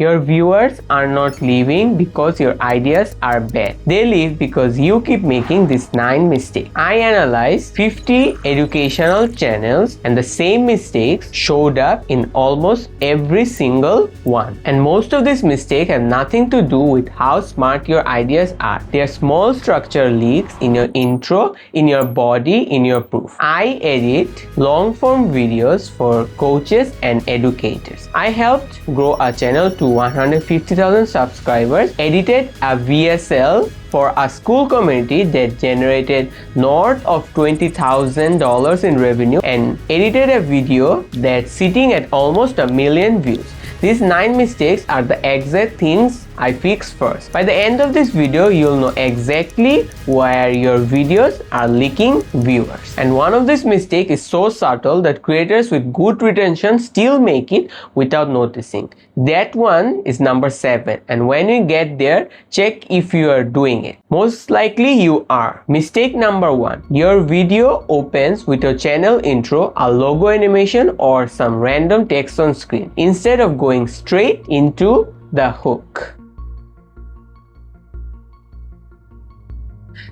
Your viewers are not leaving because your ideas are bad. They leave because you keep making these 9 mistakes. I analyzed 50 educational channels and the same mistakes showed up in almost every single one. And most of these mistakes have nothing to do with how smart your ideas are. They are small structure leaks in your intro, in your body, in your proof. I edit long form videos for coaches and educators. I helped grow a channel to 150,000 subscribers, edited a VSL for a school community that generated north of $20,000 in revenue, and edited a video that's sitting at almost 1 million views. These 9 mistakes are the exact things I fixed first. By the end of this video, you'll know exactly where your videos are leaking viewers. And one of these mistakes is so subtle that creators with good retention still make it without noticing. That one is number 7. And when you get there, check if you are doing it. Most likely you are. Mistake number 1. Your video opens with your channel intro, a logo animation, or some random text on screen, instead of going straight into the hook.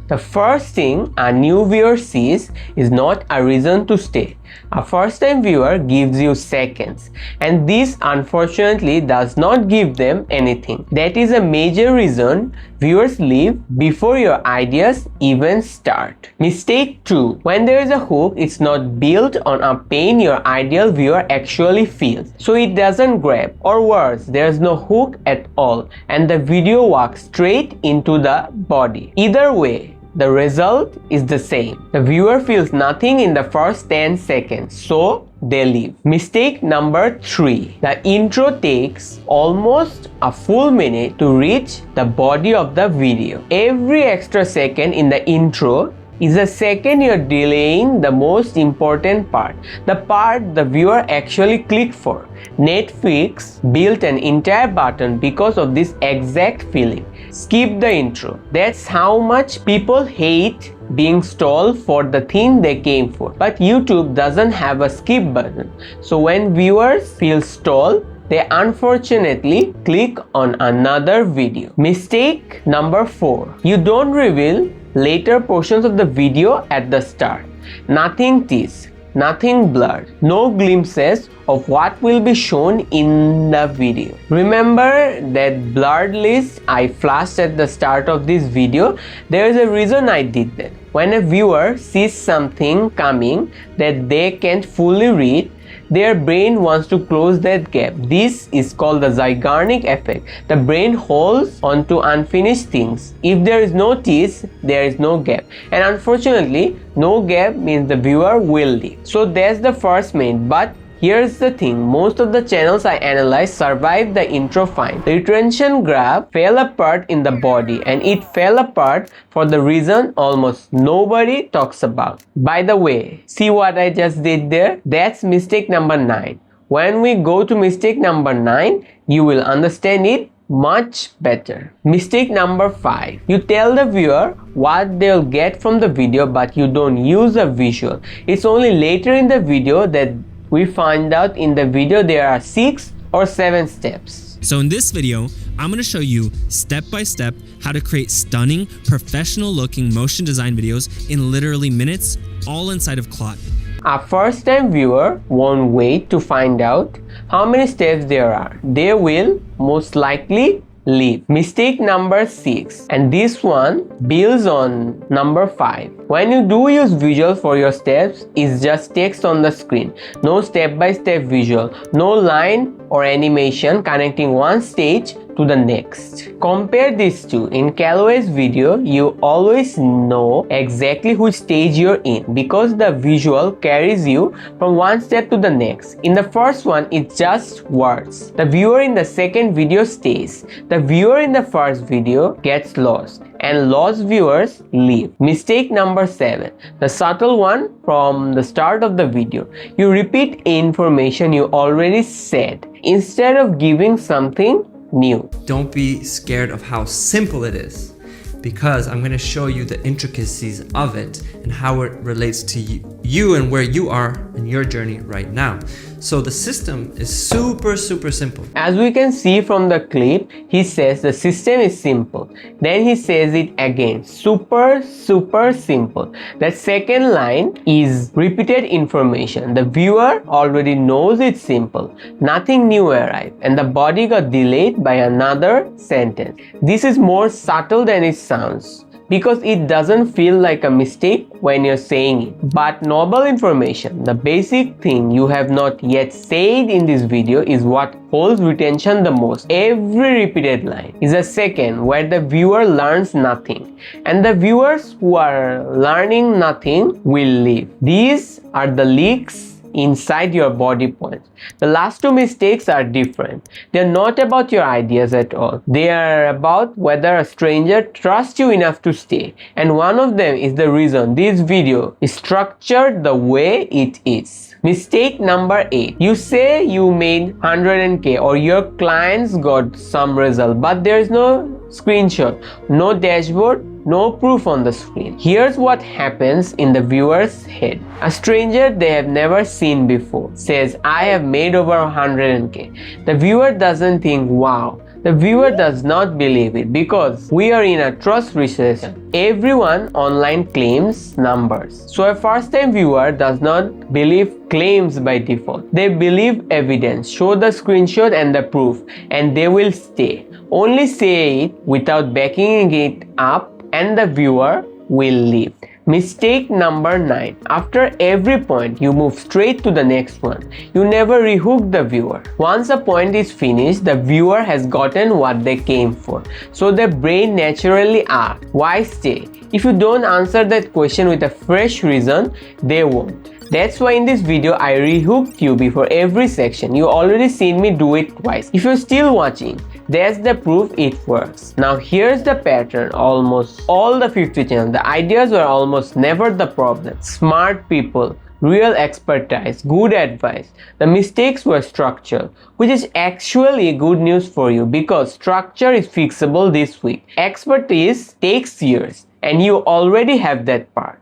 The first thing a new viewer sees is not a reason to stay. A first-time viewer gives you seconds, and this unfortunately does not give them anything. That is a major reason viewers leave before your ideas even start. Mistake 2. When there is a hook, it's not built on a pain your ideal viewer actually feels, so it doesn't grab. Or worse, there is no hook at all, and the video walks straight into the body. Either way, the result is the same. The viewer feels nothing in the first 10 seconds, so they leave. Mistake number 3. The intro takes almost a full minute to reach the body of the video. Every extra second in the intro is a second you're delaying the most important part, the part the viewer actually clicked for. Netflix built an entire button because of this exact feeling. Skip the intro. That's how much people hate being stalled for the thing they came for. But YouTube doesn't have a skip button. So when viewers feel stalled, they unfortunately click on another video. Mistake number 4. You don't reveal later portions of the video at the start. Nothing teased, nothing blurred, no glimpses of what will be shown in the video. Remember that blurred list I flashed at the start of this video? There is a reason I did that. When a viewer sees something coming that they can't fully read, their brain wants to close that gap. This is called the Zeigarnik effect. The brain holds onto unfinished things. If there is no tease, there is no gap. And unfortunately, no gap means the viewer will leave. So that's the first myth. But here's the thing, most of the channels I analyzed survived the intro fine. The retention graph fell apart in the body, and it fell apart for the reason almost nobody talks about. By the way, see what I just did there? That's mistake number 9. When we go to mistake number 9, you will understand it much better. Mistake number 5. You tell the viewer what they'll get from the video, but you don't use a visual. It's only later in the video that we find out in the video there are 6 or 7 steps. So in this video, I'm going to show you step by step how to create stunning, professional looking motion design videos in literally minutes, all inside of Claude. A first-time viewer won't wait to find out how many steps there are. They will most likely leave. Mistake number 6, and this one builds on number 5. When you do use visual for your steps, it's just text on the screen. No step-by-step visual, no line or animation connecting one stage to the next. Compare these two. In Callaway's video, you always know exactly which stage you're in because the visual carries you from one step to the next. In the first one, it's just words. The viewer in the second video stays. The viewer in the first video gets lost, and lost viewers leave. Mistake number 7, the subtle one from the start of the video. You repeat information you already said instead of giving something new. Don't be scared of how simple it is, because I'm going to show you the intricacies of it and how it relates to you and where you are in your journey right now. So the system is super simple. As we can see from the clip, he says the system is simple. Then he says it again, super simple. That second line is repeated information. The viewer already knows it's simple. Nothing new arrived, and the body got delayed by another sentence. This is more subtle than it sounds, because it doesn't feel like a mistake when you're saying it. But noble information, the basic thing you have not yet said in this video, is what holds retention the most. Every repeated line is a second where the viewer learns nothing, and the viewers who are learning nothing will leave. These are the leaks inside your body points. The last two mistakes are different. They are not about your ideas at all. They are about whether a stranger trusts you enough to stay. And one of them is the reason this video is structured the way it is. Mistake number 8. You say you made 100k or your clients got some result, but there is no screenshot, no dashboard, no proof on the screen. Here's what happens in the viewer's head. A stranger they have never seen before says, I have made over 100k. The viewer doesn't think, wow. The viewer does not believe it, because we are in a trust recession. Everyone online claims numbers. So a first-time viewer does not believe claims by default. They believe evidence. Show the screenshot and the proof, and they will stay. Only say it without backing it up, and the viewer will leave. Mistake number 9. After every point, you move straight to the next one. You never rehook the viewer. Once a point is finished, the viewer has gotten what they came for. So the brain naturally asks, why stay? If you don't answer that question with a fresh reason, they won't. That's why in this video I rehooked you before every section. You already seen me do it twice. If you're still watching, that's the proof it works. Now here's the pattern. Almost all the 50 channels, the ideas were almost never the problem. Smart people, real expertise, good advice. The mistakes were structural, which is actually good news for you, because structure is fixable this week. Expertise takes years, and you already have that part.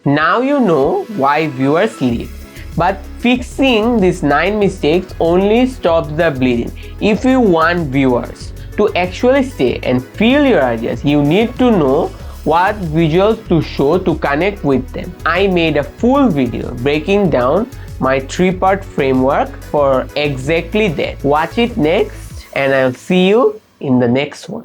Now you know why viewers leave. But fixing these 9 mistakes only stops the bleeding. If you want viewers to actually stay and feel your ideas, you need to know what visuals to show to connect with them. I made a full video breaking down my 3-part framework for exactly that. Watch it next, and I'll see you in the next one.